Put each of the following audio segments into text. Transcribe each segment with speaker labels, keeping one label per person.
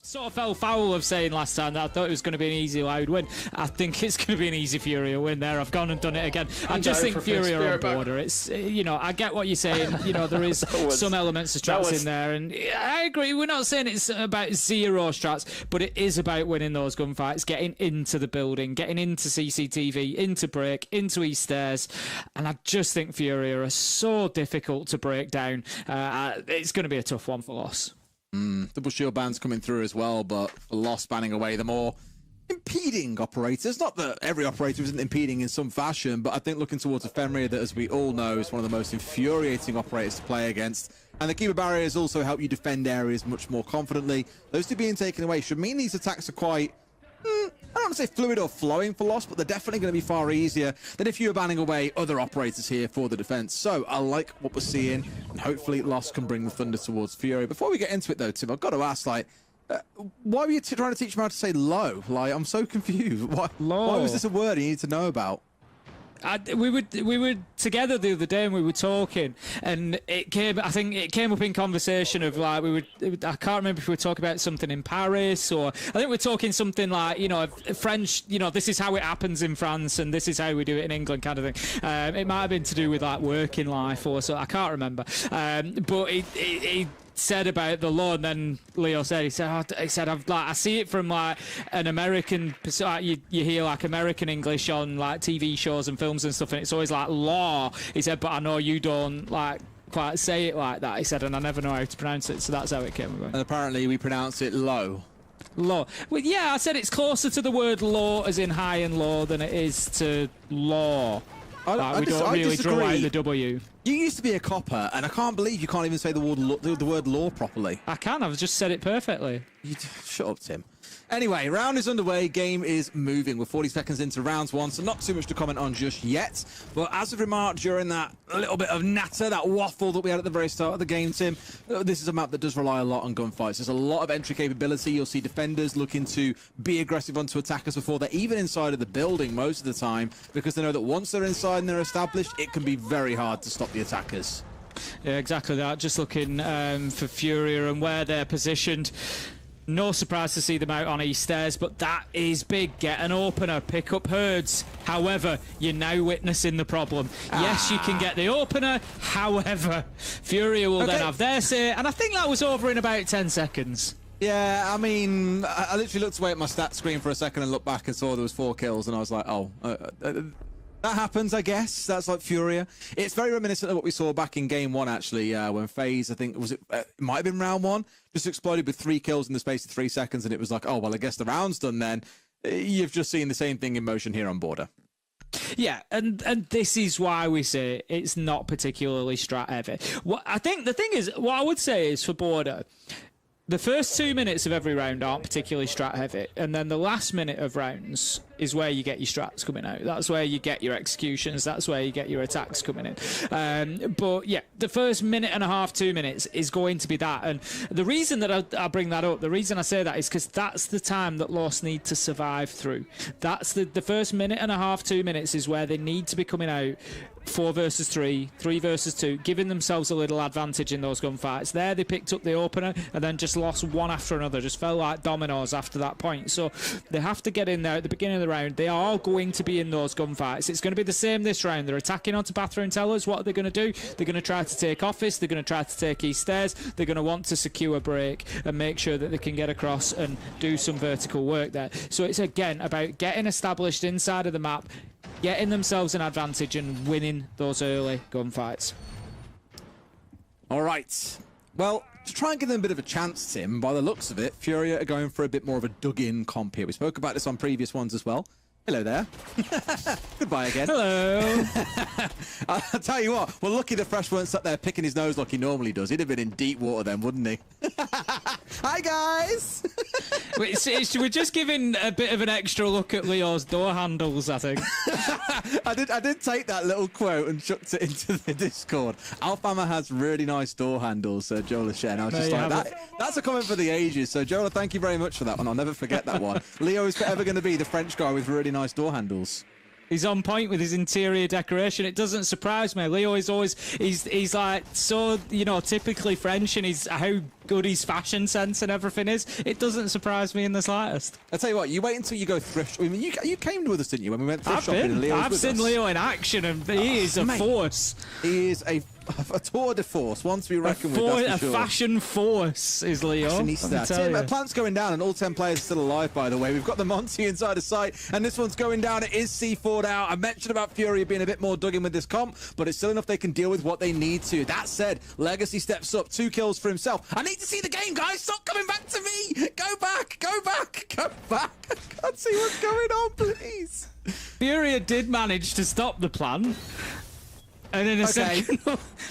Speaker 1: Sort of fell foul of saying last time that I thought it was going to be an easy loud win. I think it's going to be an easy FURIA win there. I've gone and done it again. I just think FURIA are on border. It's, you know, I get what you're saying. You know, there is some elements of strats in there, and I agree. We're not saying it's about zero strats, but it is about winning those gunfights, getting into the building, getting into CCTV, into break, into East Stairs, and I just think FURIA are so difficult to break down. It's going to be a tough one for Loss.
Speaker 2: Double shield bans coming through as well, but for Loss banning away the more impeding operators. Not that every operator isn't impeding in some fashion, but I think looking towards Ephemeria, that as we all know is one of the most infuriating operators to play against. And the keeper barriers also help you defend areas much more confidently. Those two being taken away should mean these attacks are quite, I don't want to say fluid or flowing for Loss, but they're definitely going to be far easier than if you were banning away other operators here for the defense. So I like what we're seeing, and hopefully Loss can bring the thunder towards FURIA. Before we get into it though, Tim, I've got to ask, like, why were you trying to teach me how to say low? Like, I'm so confused. Why was this a word you need to know about?
Speaker 1: We were together the other day and we were talking, and it came. I think it came up in conversation of like I can't remember if we were talking about something in Paris, or I think we're talking something like, you know, French. You know, this is how it happens in France, and this is how we do it in England, kind of thing. It might have been to do with like working life or so. I can't remember. But he said about the law, and then Leo said, he said I see it from like an American, you hear like American English on like TV shows and films and stuff, and it's always like law. He said, but I know you don't like quite say it like that. He said, and I never know how to pronounce it, so that's how it came about.
Speaker 2: And apparently we pronounce it low.
Speaker 1: Low. Well, yeah, I said it's closer to the word low, as in high and low, than it is to law. We don't really draw out the W.
Speaker 2: You used to be a copper, and I can't believe you can't even say the word law properly.
Speaker 1: I can. I've just said it perfectly.
Speaker 2: Shut up, Tim. Anyway, round is underway. Game is moving. We're 40 seconds into round one, so not too much to comment on just yet. But as I've remarked during that little bit of natter, that waffle that we had at the very start of the game, Tim, this is a map that does rely a lot on gunfights. There's a lot of entry capability. You'll see defenders looking to be aggressive onto attackers before they're even inside of the building most of the time, because they know that once they're inside and they're established, it can be very hard to stop the attackers.
Speaker 1: Yeah, exactly that. Just looking for FURIA and where they're positioned. No surprise to see them out on East Stairs, but that is big. Get an opener, pick up herds. However, you're now witnessing the problem. Yes, you can get the opener. However, FURIA will then have their say, and I think that was over in about 10 seconds.
Speaker 2: Yeah, I mean, I literally looked away at my stat screen for a second and looked back and saw there was 4 kills, and I was like, oh, that happens, I guess. That's like FURIA. It's very reminiscent of what we saw back in game 1, actually, when FaZe, I think, it might have been round 1, just exploded with 3 kills in the space of 3 seconds, and it was like, oh, well, I guess the round's done then. You've just seen the same thing in motion here on Border.
Speaker 1: Yeah, and this is why we say it's not particularly strat heavy. What I think the thing is, what I would say is for Border, the first 2 minutes of every round aren't particularly strat heavy, and then the last minute of rounds is where you get your strats coming out. That's where you get your executions. That's where you get your attacks coming in. But yeah, the first minute and a half, 2 minutes is going to be that. And the reason that I bring that up, the reason I say that is because that's the time that Lost need to survive through. That's the first minute and a half, 2 minutes is where they need to be coming out 4 versus 3, 3 versus 2, giving themselves a little advantage in those gunfights. There they picked up the opener and then just lost one after another, just fell like dominoes after that point. So they have to get in there at the beginning of the round. They are going to be in those gunfights. It's going to be the same this round. They're attacking onto bathroom tellers. What are they going to do? They're going to try to take office. They're going to try to take East Stairs. They're going to want to secure a break and make sure that they can get across and do some vertical work there. So it's again about getting established inside of the map, getting themselves an advantage and winning those early gunfights.
Speaker 2: All right. Well, to try and give them a bit of a chance, Tim, by the looks of it, FURIA are going for a bit more of a dug-in comp here. We spoke about this on previous ones as well. Hello there. Goodbye again.
Speaker 1: Hello.
Speaker 2: I'll tell you what, well, lucky the Fresh weren't sat there picking his nose like he normally does. He'd have been in deep water then, wouldn't he? Hi, guys.
Speaker 1: We're just giving a bit of an extra look at Leo's door handles, I think.
Speaker 2: I did take that little quote and chucked it into the Discord. Alfama has really nice door handles, Joel has shared. And I was just like, that's a comment for the ages. So, Joel, thank you very much for that one. I'll never forget that one. Leo is forever going to be the French guy with really nice door handles.
Speaker 1: He's on point with his interior decoration. It doesn't surprise me. Leo is always, he's like so, you know, typically French, and he's how good his fashion sense and everything is. It doesn't surprise me in the slightest.
Speaker 2: I'll tell you what, you wait until you go thrift. I mean, you came with us, didn't you, when we went thrift shopping? And Leo was
Speaker 1: I've
Speaker 2: with
Speaker 1: seen
Speaker 2: us.
Speaker 1: Leo in action, and he is a force.
Speaker 2: He is a tour de force, once we reckon with, that's for sure.
Speaker 1: A fashion force is Leo.
Speaker 2: Tim, plant's going down, and all 10 players are still alive, by the way. We've got the Monty inside of sight, and this one's going down. It is C4'd out. I mentioned about Furia being a bit more dug in with this comp, but it's still enough they can deal with what they need to. That said, Legacy steps up, 2 kills for himself. I need to see the game, guys. Stop coming back to me. Go back, go back, go back. I can't see what's going on, please.
Speaker 1: Furia did manage to stop the plan. And in a second,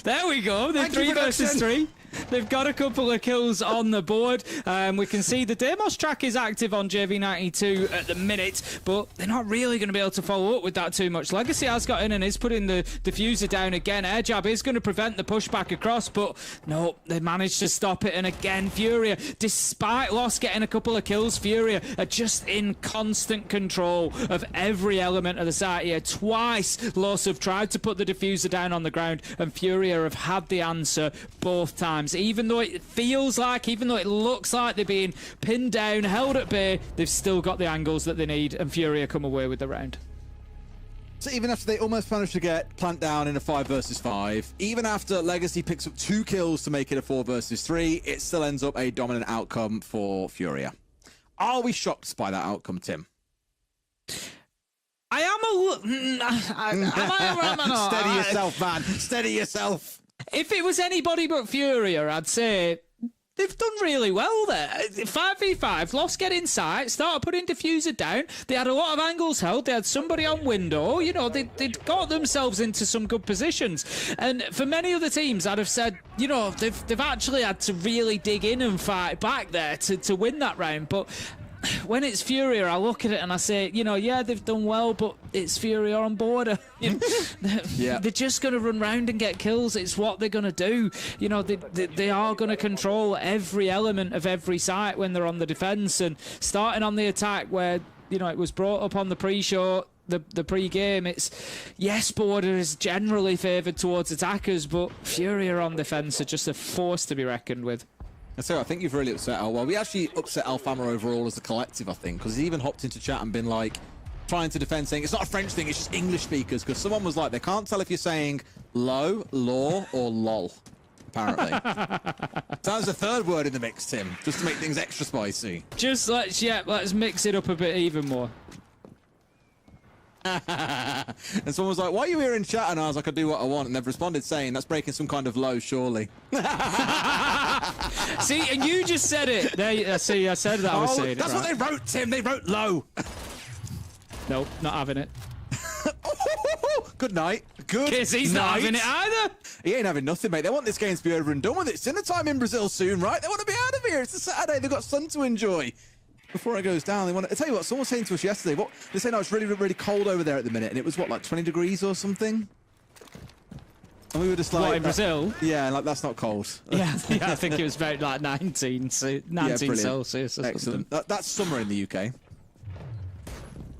Speaker 1: there we go. They're 3 versus 3. They've got a couple of kills on the board. We can see the Deimos track is active on JV92 at the minute, but they're not really going to be able to follow up with that too much. Legacy has got in and is putting the diffuser down again. Air jab is going to prevent the pushback across, but no, they managed to stop it. And again, Furia, despite loss getting a couple of kills, Furia are just in constant control of every element of the site here. Twice, Loss have tried to put the diffuser down on the ground, and Furia have had the answer both times. Even though it feels like, even though it looks like they're being pinned down, held at bay, they've still got the angles that they need, and Furia come away with the round.
Speaker 2: So even after they almost managed to get Plant down in a 5 versus 5, even after Legacy picks up 2 kills to make it a 4 versus 3, it still ends up a dominant outcome for Furia. Are we shocked by that outcome, Tim?
Speaker 1: I am a
Speaker 2: Steady yourself, man. Steady yourself.
Speaker 1: If it was anybody but Furia, I'd say they've done really well there. 5v5, Lost get inside, started putting diffuser down. They had a lot of angles held. They had somebody on window. You know, they'd got themselves into some good positions. And for many other teams, I'd have said, you know, they've actually had to really dig in and fight back there to win that round. But when it's Furia, I look at it and I say, you know, yeah, they've done well, but it's Furia on border. You know, they're just going to run round and get kills. It's what they're going to do. You know, they are going to control every element of every site when they're on the defence. And starting on the attack where, you know, it was brought up on the pre-show, the pre-game, it's, yes, border is generally favoured towards attackers, but Furia on defence are just a force to be reckoned with.
Speaker 2: So I think you've really upset Al. Well, we actually upset Alfama overall as a collective, I think, because he even hopped into chat and been like, trying to defend, saying it's not a French thing, it's just English speakers, because someone was like, they can't tell if you're saying low, law, or lol, apparently. So that's a third word in the mix, Tim, just to make things extra spicy.
Speaker 1: Just let's mix it up a bit even more.
Speaker 2: And someone was like, why are you here in chat? And I was like, I do what I want. And they've responded saying, that's breaking some kind of low, surely.
Speaker 1: See, and you just said it. There, see, I said that. I was saying
Speaker 2: that's
Speaker 1: it, right?
Speaker 2: what they wrote, Tim. They wrote low.
Speaker 1: Nope, not having it.
Speaker 2: Good night. Good
Speaker 1: Kiss, he's
Speaker 2: night.
Speaker 1: not having it either.
Speaker 2: He ain't having nothing, mate. They want this game to be over and done with. It's dinner time in Brazil soon, right? They want to be out of here. It's a Saturday. They've got sun to enjoy. Before it goes down, they want to... I tell you what, someone was saying to us yesterday, what they're saying, it's really, really cold over there at the minute, and it was, what, like 20 degrees or something? And we were just like...
Speaker 1: What, in Brazil?
Speaker 2: Yeah, like, that's not cold.
Speaker 1: Yeah, I think it was about like 19 Celsius or
Speaker 2: Excellent.
Speaker 1: something.
Speaker 2: That's summer in the UK.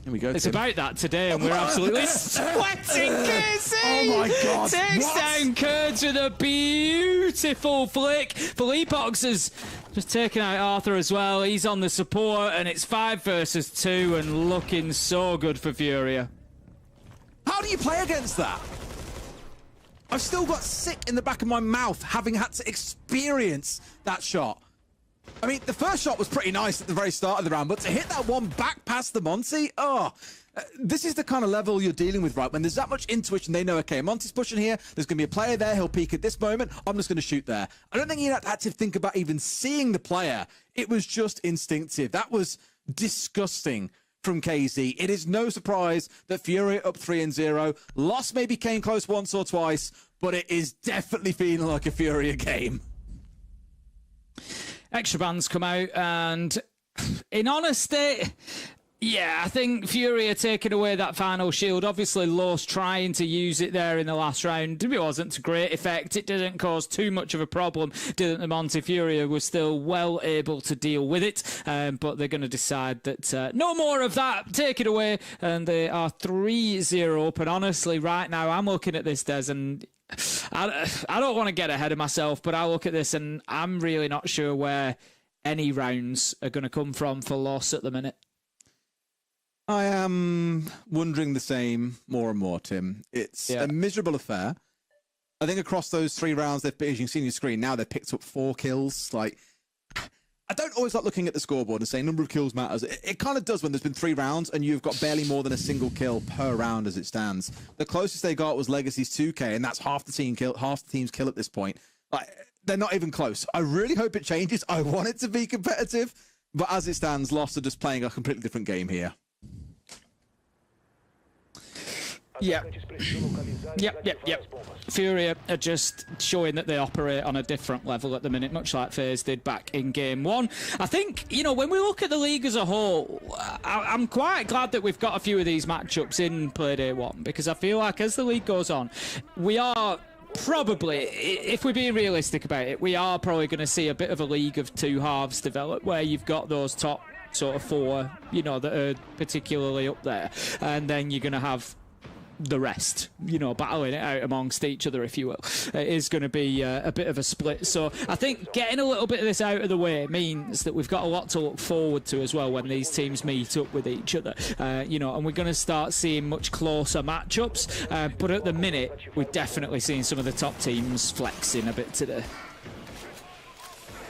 Speaker 2: Here we go,
Speaker 1: It's
Speaker 2: Tim.
Speaker 1: about that today, and we're absolutely sweating. Casey!
Speaker 2: Oh my God!
Speaker 1: Takes down Kurtz with a beautiful flick. Philippox has just taken out Arthur as well. He's on the support, and it's 5 versus 2, and looking so good for Furia.
Speaker 2: How do you play against that? I've still got sick in the back of my mouth having had to experience that shot. I mean, the first shot was pretty nice at the very start of the round, but to hit that one back past the Monty, this is the kind of level you're dealing with, right? When there's that much intuition, they know, okay, Monty's pushing here, there's going to be a player there, he'll peek at this moment, I'm just going to shoot there. I don't think you had to think about even seeing the player. It was just instinctive. That was disgusting from KZ. It is no surprise that Furia up 3-0. Loss maybe came close once or twice, but it is definitely feeling like a Furia game.
Speaker 1: Extra bands come out, and in honesty, Yeah, I think Fury are taking away that final shield. Obviously, Los trying to use it there in the last round. It wasn't to great effect. It didn't cause too much of a problem, didn't the Monte? Furia was still well able to deal with it, but they're going to decide that no more of that. Take it away, and they are 3-0 up. And honestly, right now, I'm looking at this, Des, and I don't want to get ahead of myself, but I look at this and I'm really not sure where any rounds are going to come from for Los at the minute.
Speaker 2: I am wondering the same more and more, Tim. It's a miserable affair. I think across those 3 rounds, as you can see on your screen now, they've picked up 4 kills. Like, I don't always like looking at the scoreboard and saying number of kills matters. It kind of does when there's been 3 rounds and you've got barely more than a single kill per round as it stands. The closest they got was Legacy's 2K, and that's half the team's kill at this point. Like, they're not even close. I really hope it changes. I want it to be competitive, but as it stands, Lost are just playing a completely different game here.
Speaker 1: Yep. Furia are just showing that they operate on a different level at the minute, much like FaZe did back in Game 1. I think, you know, when we look at the league as a whole, I'm quite glad that we've got a few of these matchups in Playday 1, because I feel like as the league goes on, we are probably, if we're being realistic about it, we are probably going to see a bit of a league of 2 halves develop, where you've got those top sort of 4, you know, that are particularly up there, and then you're going to have the rest, you know, battling it out amongst each other, if you will. It is going to be a bit of a split. So I think getting a little bit of this out of the way means that we've got a lot to look forward to as well when these teams meet up with each other, you know, and we're going to start seeing much closer matchups. But at the minute, we're definitely seeing some of the top teams flexing a bit today.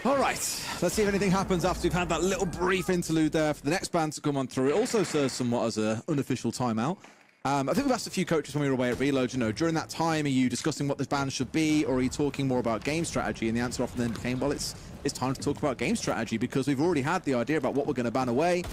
Speaker 2: All right, let's see if anything happens after we've had that little brief interlude there for the next band to come on through. It also serves somewhat as an unofficial timeout. I think we've asked a few coaches when we were away at Reload, you know, during that time, are you discussing what this band should be, or are you talking more about game strategy? And the answer often then became, well, it's time to talk about game strategy, because we've already had the idea about what we're going to ban away.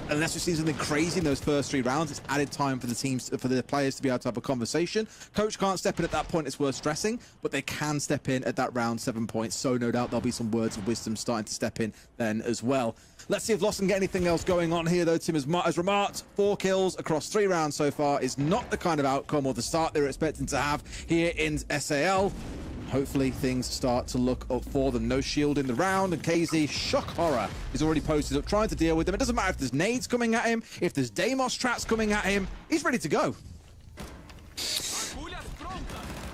Speaker 2: Unless we've seen something crazy in those first 3 rounds, it's added time for the teams, for the players to be able to have a conversation. Coach can't step in at that point, it's worth stressing, but they can step in at that round 7 points, so no doubt there'll be some words of wisdom starting to step in then as well. Let's see if Lost can get anything else going on here, though. Tim has remarked, 4 kills across 3 rounds so far is not the kind of outcome or the start they were expecting to have here in SAL. Hopefully things start to look up for them. No shield in the round, and KZ, shock horror, is already posted up trying to deal with them. It doesn't matter if there's nades coming at him, if there's Deimos traps coming at him, he's ready to go.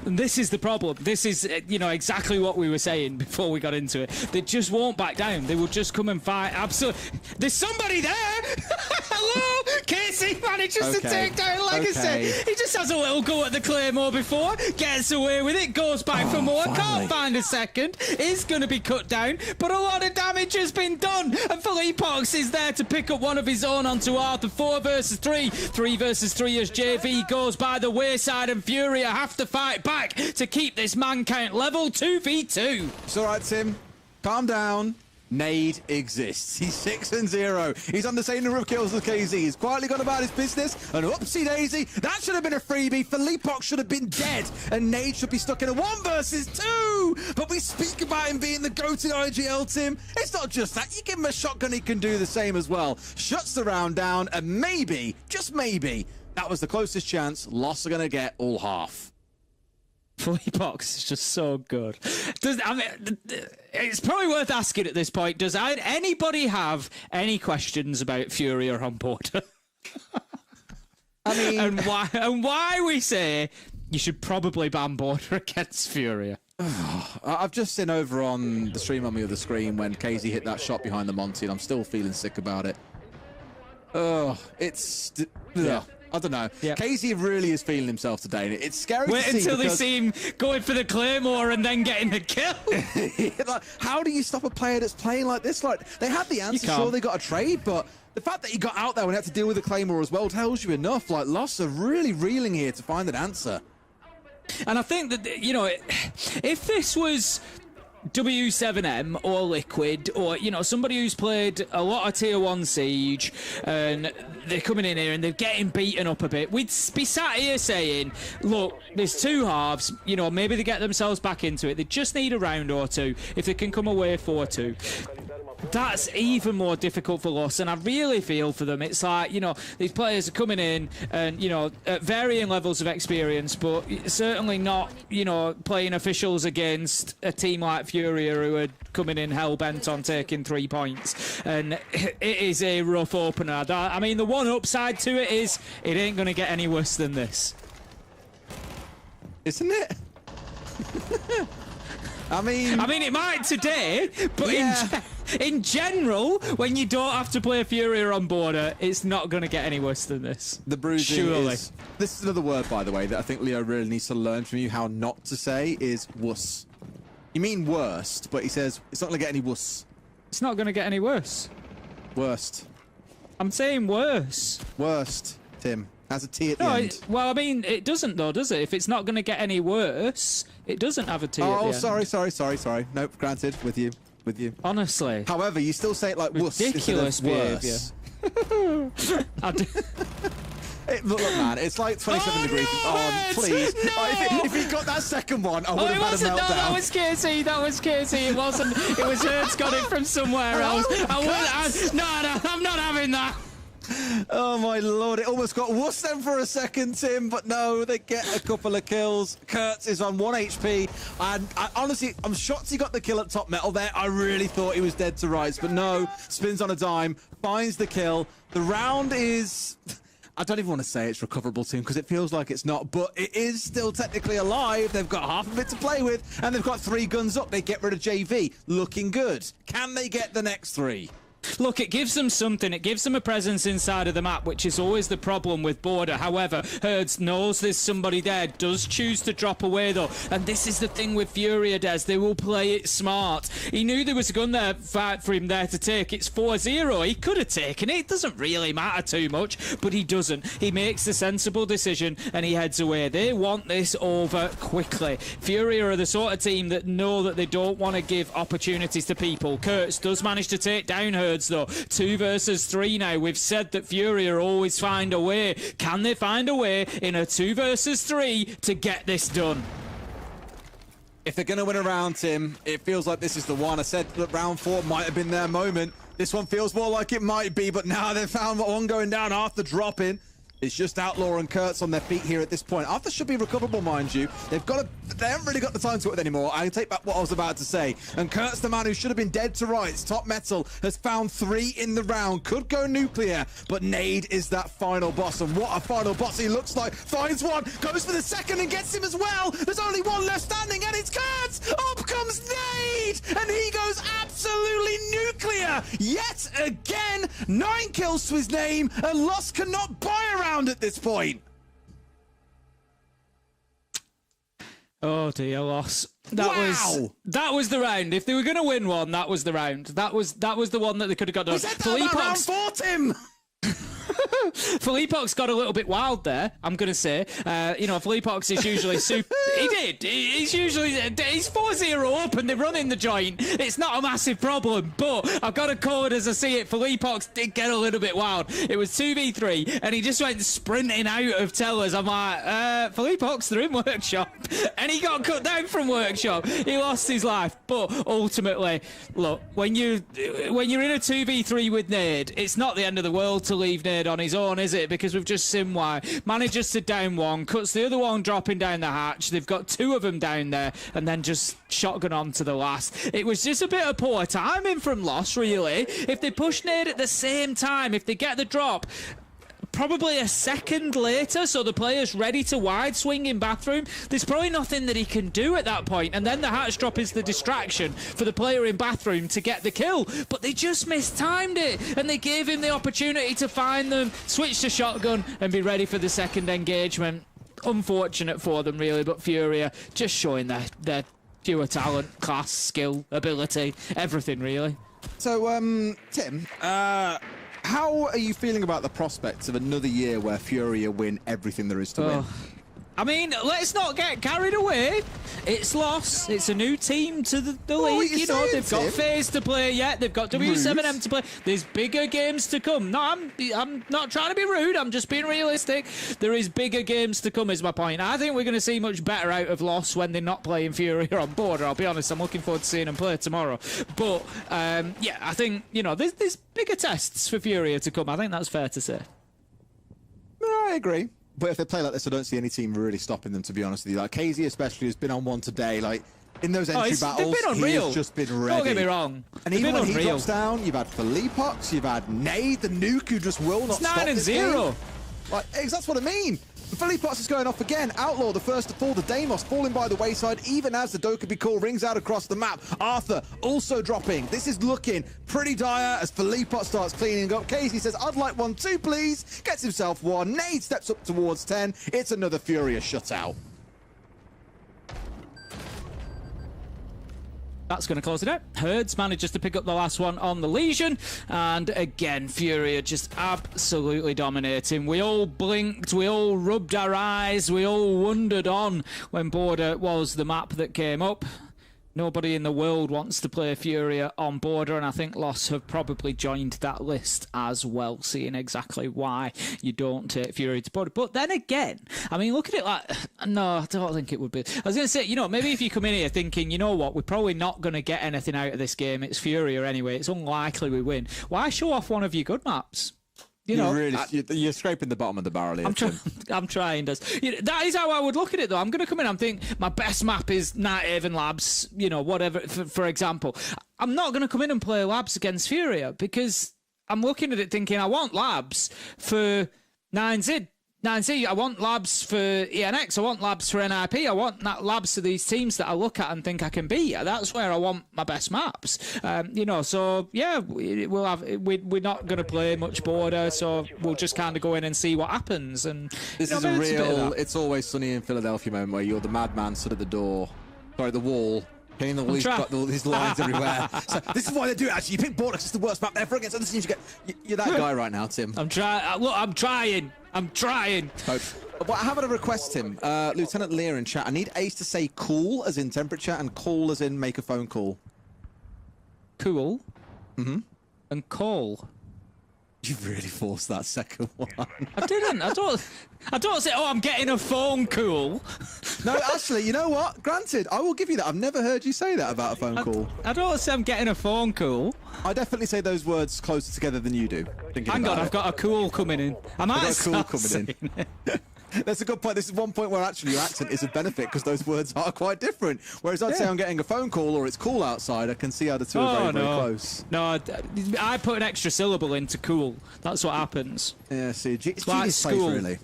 Speaker 1: This is the problem. This is, you know, exactly what we were saying before we got into it. They just won't back down. They will just come and fight. Absolutely. There's somebody there. Hello. Casey manages to take down Legacy. Okay. He just has a little go at the Claymore before, gets away with it, goes back for more, can't find a second, is going to be cut down, but a lot of damage has been done, and Philippox is there to pick up one of his own onto Arthur. 4 versus 3. 3 versus 3 as JV goes by the wayside, and Furia have to fight back to keep this man count level. 2v2.
Speaker 2: It's all right, Tim. Calm down. Nade exists. He's 6-0. He's on the same number of kills as KZ. He's quietly gone about his business. And whoopsie daisy, that should have been a freebie. Philippox should have been dead. And Nade should be stuck in a 1 versus 2. But we speak about him being the GOAT in IGL, Tim. It's not just that. You give him a shotgun, he can do the same as well. Shuts the round down. And maybe, just maybe, that was the closest chance Lost are going to get all half.
Speaker 1: Philippox is just so good. It's probably worth asking at this point, does anybody have any questions about Furia on Border?
Speaker 2: I mean...
Speaker 1: and why we say you should probably ban Border against Furia.
Speaker 2: I've just seen over on the stream on the other screen when KZ hit that shot behind the Monty, and I'm still feeling sick about it. It's...
Speaker 1: Yeah.
Speaker 2: I don't know.
Speaker 1: Yep.
Speaker 2: KZ really is feeling himself today. It's scary
Speaker 1: Wait
Speaker 2: to see
Speaker 1: until
Speaker 2: because...
Speaker 1: they see him going for the Claymore and then getting the kill.
Speaker 2: Like, how do you stop a player that's playing like this? Like, they had the answer, sure, they got a trade, but the fact that he got out there when he had to deal with the Claymore as well tells you enough. Like, Lost are really reeling here to find an answer.
Speaker 1: And I think that, you know, if this was W7M or Liquid, or, you know, somebody who's played a lot of Tier 1 Siege and they're coming in here and they're getting beaten up a bit, we'd be sat here saying, look, there's 2 halves, you know, maybe they get themselves back into it. They just need a round or 2 if they can come away 4-2. that's even more difficult for us, and I really feel for them. It's like, you know, these players are coming in and, you know, at varying levels of experience, but certainly not, you know, playing officials against a team like FURIA who are coming in hell-bent on taking 3 points. And it is a rough opener. I mean, the one upside to it is it ain't going to get any worse than this.
Speaker 2: Isn't it? I mean,
Speaker 1: it might today, but
Speaker 2: yeah.
Speaker 1: in general, when you don't have to play FURIA on border, it's not going to get any worse than this.
Speaker 2: The bruising
Speaker 1: Surely.
Speaker 2: is... This is another word, by the way, that I think Leo really needs to learn from you how not to say is wuss. You mean worst, but he says it's not going to get any wuss.
Speaker 1: It's not going to get any worse.
Speaker 2: Worst.
Speaker 1: I'm saying worse.
Speaker 2: Worst, Tim. Has a T at the end.
Speaker 1: Well, I mean, it doesn't though, does it? If it's not going to get any worse, it doesn't have a T at the end.
Speaker 2: Oh, sorry. Nope, granted. With you.
Speaker 1: Honestly.
Speaker 2: However, you still say it like wuss.
Speaker 1: Ridiculous behaviour.
Speaker 2: Look, man, it's like 27 degrees. Oh, please.
Speaker 1: No!
Speaker 2: If he got that second one, I would have had a meltdown.
Speaker 1: No, that was Casey. It wasn't. It was Hertz got it from somewhere else. No, I'm not having that.
Speaker 2: Oh my lord, it almost got worse then for a second, Tim, but no, they get a couple of kills. Kurtz is on 1 HP, and honestly, I'm shocked he got the kill at top metal there. I really thought he was dead to rights, but no, spins on a dime, finds the kill. The round is... I don't even want to say it's recoverable, Tim, because it feels like it's not, but it is still technically alive. They've got half of it to play with, and they've got 3 guns up. They get rid of JV. Looking good. Can they get the next 3?
Speaker 1: Look, it gives them something. It gives them a presence inside of the map, which is always the problem with border. However, Herds knows there's somebody there, does choose to drop away, though. And this is the thing with FURIA, Des. They will play it smart. He knew there was a gun there for him there to take. It's 4-0. He could have taken it. It doesn't really matter too much, but he doesn't. He makes the sensible decision, and he heads away. They want this over quickly. FURIA are the sort of team that know that they don't want to give opportunities to people. Kurtz does manage to take down Herds, though. 2 versus 3 now. We've said that FURIA always find a way. Can they find a way in a 2 versus 3 to get this done?
Speaker 2: If they're going to win a round, Tim, it feels like this is the one. I said that round 4 might have been their moment. This one feels more like it might be, but now they've found one going down after dropping. It's just Outlaw and Kurtz on their feet here at this point. Arthur should be recoverable, mind you. They haven't really got the time to it anymore. I take back what I was about to say. And Kurtz, the man who should have been dead to rights, top metal, has found 3 in the round. Could go nuclear, but Nade is that final boss. And what a final boss he looks like. Finds one, goes for the second and gets him as well. There's only one left standing, and it's Kurtz. Up comes Nade, and he goes absolutely nuclear. Yet again, 9 kills to his name, and Lost cannot buy around at this point.
Speaker 1: Oh dear, Loss. That was the round. If they were going to win one, that was the round. That was the one that they could have got done.
Speaker 2: We said that about round 4, Tim.
Speaker 1: Philippox got a little bit wild there, I'm going to say. You know, Philippox is usually super... He did. He's usually... He's 4-0 up and they run in the joint. It's not a massive problem, but I've got to call it as I see it. Philippox did get a little bit wild. It was 2v3 and he just went sprinting out of tellers. I'm like, Philippox, they're in Workshop. And he got cut down from Workshop. He lost his life. But ultimately, look, when you're in a 2v3 with Nade, it's not the end of the world to leave Nade on his own, is it? Because we've just seen why. Manages to down one, cuts the other one dropping down the hatch. They've got 2 of them down there, and then just shotgun on to the last. It was just a bit of poor timing from Lost, really. If they push Nade at the same time, if they get the drop probably a second later, so the player's ready to wide swing in bathroom, there's probably nothing that he can do at that point. And then the hatch drop is the distraction for the player in bathroom to get the kill. But they just mistimed it, and they gave him the opportunity to find them, switch to shotgun, and be ready for the second engagement. Unfortunate for them, really, but FURIA just showing their pure talent, class, skill, ability, everything, really.
Speaker 2: So, Tim, how are you feeling about the prospects of another year where FURIA win everything there is to win?
Speaker 1: I mean, let's not get carried away. It's lost. It's a new team to the league. You know, they've got FaZe to play yet. They've got W7M to play. There's bigger games to come. No, I'm not trying to be rude. I'm just being realistic. There is bigger games to come, is my point. I think we're going to see much better out of Lost when they're not playing FURIA on Border. I'll be honest. I'm looking forward to seeing them play tomorrow. But, yeah, I think, you know, there's bigger tests for FURIA to come. I think that's fair to say.
Speaker 2: I agree. But if they play like this, I don't see any team really stopping them, to be honest with you. Like, KZ especially has been on one today. Like, in those entry battles, he has just been ready.
Speaker 1: Don't get me wrong.
Speaker 2: And even when he drops down, you've had Philippox, you've had Nade, the nuke who just will not stop.
Speaker 1: 9-0.
Speaker 2: Like, that's what I mean. Philippox is going off again. Outlaw, the first to fall. The Deimos falling by the wayside, even as the Dokkaebi call rings out across the map. Arthur also dropping. This is looking pretty dire as Philippox starts cleaning up. Casey says, I'd like one too, please. Gets himself one. Nade steps up towards 10. It's another FURIA shutout.
Speaker 1: That's going to close it out. Herds manages to pick up the last one on the Legion. And again, FURIA just absolutely dominating. We all blinked, we all rubbed our eyes, we all wondered on when Border was the map that came up. Nobody in the world wants to play FURIA on Border, and I think Lost have probably joined that list as well, seeing exactly why you don't take FURIA to Border. But then again, I mean, look at it like, no, I don't think it would be. I was going to say, you know, maybe if you come in here thinking, you know what, we're probably not going to get anything out of this game. It's FURIA anyway. It's unlikely we win. Why show off one of your good maps? You know,
Speaker 2: you're scraping the bottom of the barrel here.
Speaker 1: I'm trying. You know, that is how I would look at it, though. I'm going to come in and think my best map is Night Haven Labs, you know, whatever, for example. I'm not going to come in and play Labs against FURIA because I'm looking at it thinking I want Labs for 9Z. I want Labs for ENX. I want Labs for NIP. I want Labs to these teams that I look at and think I can beat. That's where I want my best maps. You know, so yeah, we're not going to play much Border, so we'll just kind of go in and see what happens. And
Speaker 2: this is a real It's Always Sunny in Philadelphia moment where you're the madman stood at the wall. Painting all these lines everywhere. So this is why they do it, actually. You pick Border because it's the worst map ever against other teams. You're that guy right now, Tim.
Speaker 1: I'm trying. Look, I'm trying.
Speaker 2: But I have a request, Tim. Lieutenant Lear in chat. I need Ace to say cool as in temperature and call as in make a phone call.
Speaker 1: Cool? Mm-hmm. And call.
Speaker 2: You really forced that second one.
Speaker 1: I didn't. I don't say, oh, I'm getting a phone call.
Speaker 2: No, actually, you know what? Granted, I will give you that. I've never heard you say that about a phone call.
Speaker 1: I don't say I'm getting a phone call.
Speaker 2: I definitely say those words closer together than you do.
Speaker 1: Hang on, I've got a cool coming in.
Speaker 2: I've got a cool coming in. That's a good point. This is one point where actually your accent is a benefit because those words are quite different. Whereas I'd say I'm getting a phone call or it's cool outside, I can see how the two are very close.
Speaker 1: No, I put an extra syllable into cool. That's what happens.
Speaker 2: Yeah, see,
Speaker 1: it's like school.
Speaker 2: Really.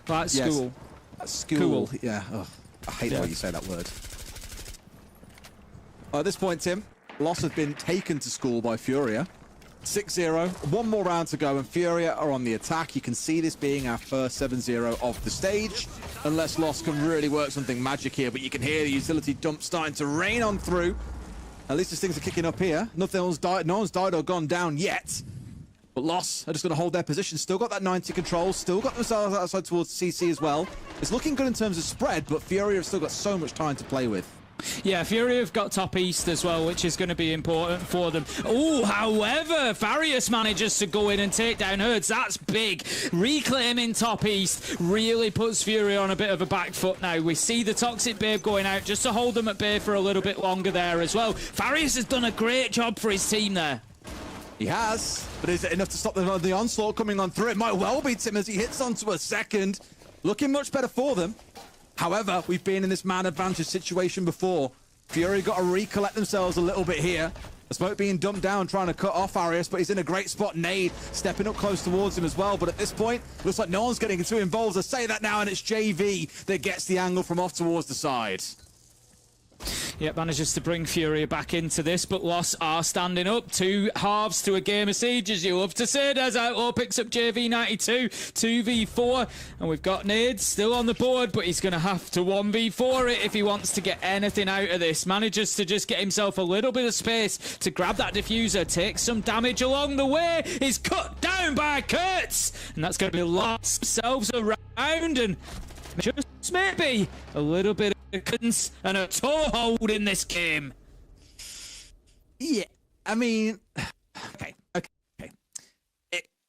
Speaker 1: Like school.
Speaker 2: Yes. School. Cool. Yeah. Oh, I hate the way you say that word. At this point, Tim, Lost have been taken to school by FURIA. 6-0, one more round to go, and FURIA are on the attack. You can see this being our first 7-0 of the stage, unless Lost can really work something magic here, but you can hear the utility dump starting to rain on through. At least as things are kicking up here. No one's died or gone down yet. But Lost are just going to hold their position. Still got that 90 control, still got themselves outside towards CC as well. It's looking good in terms of spread, but FURIA have still got so much time to play with.
Speaker 1: Yeah, FURIA have got top east as well, which is going to be important for them. Oh, however, Farius manages to go in and take down Herds. That's big. Reclaiming top east really puts FURIA on a bit of a back foot now. We see the Toxic Babe going out just to hold them at bay for a little bit longer there as well. Farius has done a great job for his team there.
Speaker 2: He has, but is it enough to stop the onslaught coming on through? It might well be, Tim, as he hits onto a second. Looking much better for them. However, we've been in this man advantage situation before. FURIA got to recollect themselves a little bit here. The smoke being dumped down, trying to cut off Arius, but he's in a great spot. Nade stepping up close towards him as well. But at this point, looks like no one's getting too involved. I say that now, and it's JV that gets the angle from off towards the side.
Speaker 1: Yep, manages to bring FURIA back into this, but Lost are standing up. 2 halves to a game of Siege, as you love to say. As Outlaw picks up JV92, 2v4, and we've got Nade still on the board, but he's going to have to 1v4 it if he wants to get anything out of this. Manages to just get himself a little bit of space to grab that diffuser, takes some damage along the way. He's cut down by Kurtz, and that's going to be Lost themselves around, and just maybe a little bit of confidence and a toehold in this game.
Speaker 2: Yeah, I mean, okay.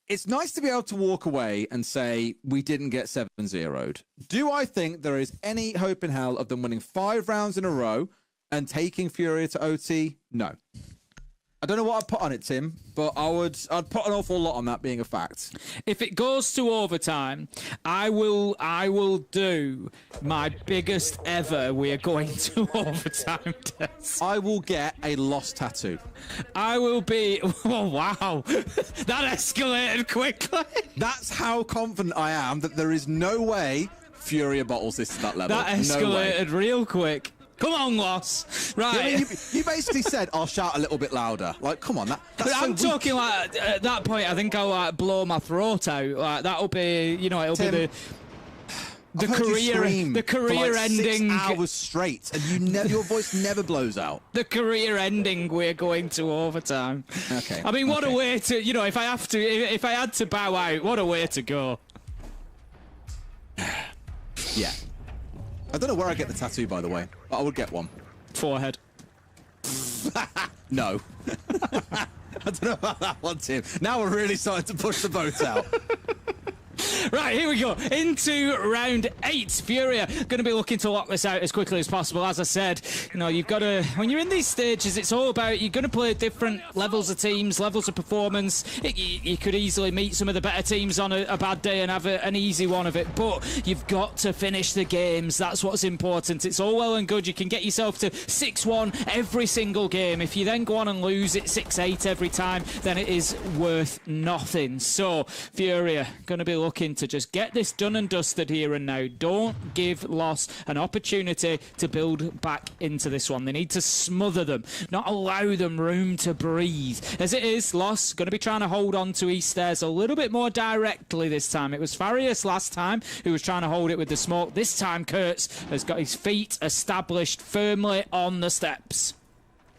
Speaker 2: It's nice to be able to walk away and say we didn't get 7-0'd. Do I think there is any hope in hell of them winning 5 rounds in a row and taking FURIA to OT? No. I don't know what I'd put on it, Tim, but I'd put an awful lot on that being a fact.
Speaker 1: If it goes to overtime, I will do my biggest ever "we are going to overtime" test.
Speaker 2: I will get a lost tattoo.
Speaker 1: I will be. Oh wow, that escalated quickly.
Speaker 2: That's how confident I am that there is no way FURIA bottles this to that level.
Speaker 1: That escalated real quick. Come on, Loss. Right.
Speaker 2: Yeah, I mean, you basically said, I'll shout a little bit louder. Like, come on. That's
Speaker 1: I'm
Speaker 2: so
Speaker 1: talking
Speaker 2: weak.
Speaker 1: like, at that point, I think I'll like blow my throat out. Like, that'll be, it'll
Speaker 2: Tim,
Speaker 1: be the career
Speaker 2: like
Speaker 1: ending.
Speaker 2: 6 hours straight, and your voice never blows out.
Speaker 1: The career ending, we're going to overtime.
Speaker 2: Okay.
Speaker 1: I mean, what a way to, if I had to bow out, what a way to go.
Speaker 2: Yeah. I don't know where I get the tattoo, by the way, but I would get one.
Speaker 1: Forehead.
Speaker 2: No. I don't know about that one, Tim. Now we're really starting to push the boat out.
Speaker 1: Right, here we go. Into round 8. FURIA going to be looking to lock this out as quickly as possible. As I said, you've got to... When you're in these stages, it's all about... You're going to play different levels of teams, levels of performance. You could easily meet some of the better teams on a bad day and have an easy one of it. But you've got to finish the games. That's what's important. It's all well and good. You can get yourself to 6-1 every single game. If you then go on and lose it 6-8 every time, then it is worth nothing. So, FURIA going to be looking to just get this done and dusted here and now. Don't give Loss an opportunity to build back into this one. They need to smother them, not allow them room to breathe. As it is, Loss going to be trying to hold on to East Stairs a little bit more directly this time. It was Farius last time who was trying to hold it with the smoke. This time Kurtz has got his feet established firmly on the steps.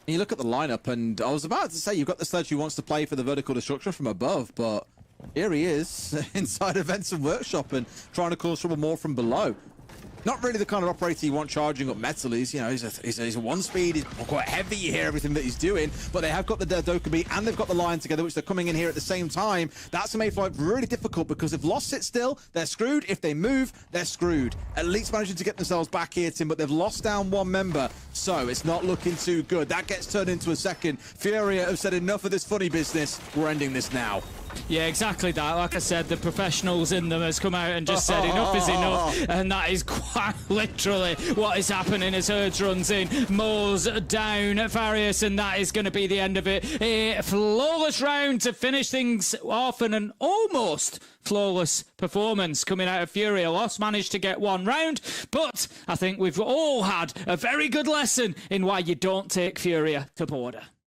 Speaker 2: You look at the lineup, and I was about to say you've got the Sledge who wants to play for the vertical destruction from above, but here he is inside Events and Workshop and trying to cause trouble more from below. Not really the kind of operator you want charging up metal. He's a one-speed. He's quite heavy. You hear everything that he's doing, but they have got the Dokkaebi and they've got the Lion together, which they're coming in here at the same time. That's made life really difficult because if Lost sit still, they're screwed. If they move, they're screwed. At least managing to get themselves back here, Tim, but they've lost down one member, so it's not looking too good. That gets turned into a second. FURIA have said enough of this funny business. We're ending this now.
Speaker 1: Yeah, exactly that. Like I said, the professionals in them has come out and just said enough is enough, and that is quite literally what is happening as Herds runs in, mows down Farius, and that is going to be the end of it. A flawless round to finish things off, and an almost flawless performance coming out of FURIA. Lost managed to get one round, but I think we've all had a very good lesson in why you don't take FURIA to border.